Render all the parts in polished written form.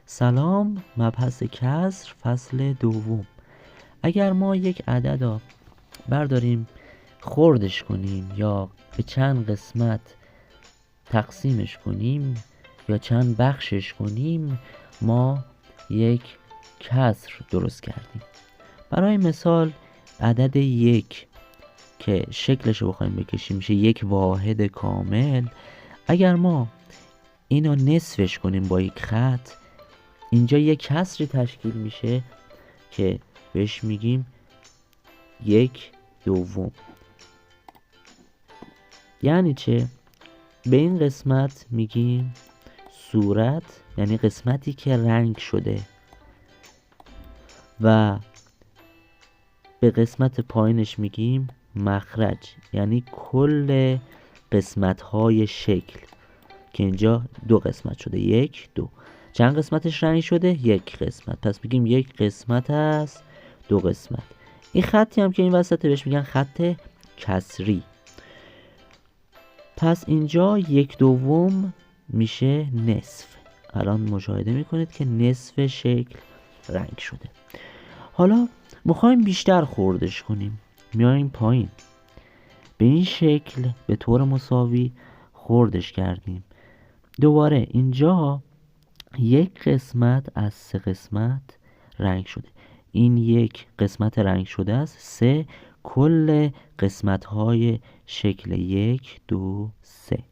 سلام، مبحث کسر فصل دوم. اگر ما یک عدد را برداریم خردش کنیم یا به چند قسمت تقسیمش کنیم یا چند بخشش کنیم، ما یک کسر درست کردیم. برای مثال عدد 1 که شکلش رو بخوایم بکشیم میشه یک واحد کامل. اگر ما اینو نصفش کنیم با یک خط، اینجا یک کسری تشکیل میشه که بهش میگیم 1/2. یعنی چه؟ به این قسمت میگیم صورت، یعنی قسمتی که رنگ شده، و به قسمت پایینش میگیم مخرج، یعنی کل قسمت های شکل که اینجا 2 قسمت شده. 1 2 چند قسمتش رنگ شده؟ 1 قسمت. پس بگیم 1 قسمت از 2 قسمت. این خطی هم که این وسط بهش میگن خط کسری. پس اینجا 1/2 میشه نصف. الان مشاهده میکنید که نصف شکل رنگ شده. حالا میخوایم بیشتر خردش کنیم، میایم پایین. به این شکل به طور مساوی خردش کردیم. دوباره اینجا 1 قسمت از 3 قسمت رنگ شده. این 1 قسمت رنگ شده است. 3 کل قسمت های شکل 1 2 3.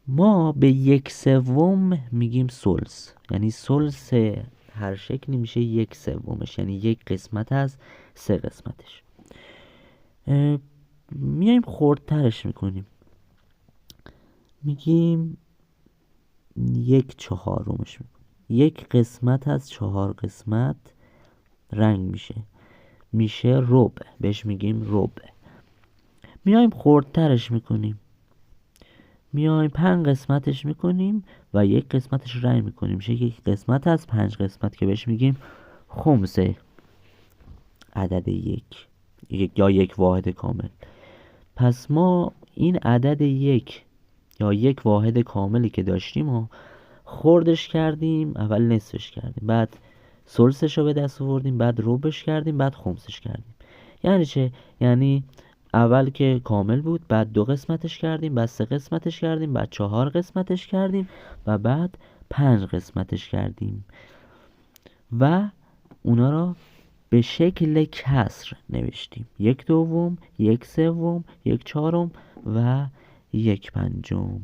ما به 1/3 میگیم ثلث، یعنی ثلث هر شکلی میشه 1/3، یعنی 1 قسمت از 3 قسمتش. میایم خردترش میکنیم، میگیم 1/4 میکنیم. 1 قسمت از 4 قسمت رنگ میشه ربع، بهش میگیم ربع. میایم خردترش میکنیم، میایم 5 قسمتش میکنیم و 1 قسمتش رنگ میکنیم، میشه 1 قسمت از 5 قسمت که بهش میگیم خمسه عدد 1 یا 1 واحد کامل. پس ما این عدد 1 یا 1 واحد کاملی که داشتیم و خردش کردیم. اول نصفش کردیم، بعد ثلثش رو به دست آوردیم، بعد ربعش کردیم، بعد خمسش کردیم. یعنی چه؟ یعنی اول که کامل بود، بعد 2 قسمتش کردیم، بعد 3 قسمتش کردیم، بعد 4 قسمتش کردیم و بعد 5 قسمتش کردیم و اونا را به شکل کسر نوشتیم. 1/2 1/3 1/4 و 1/5.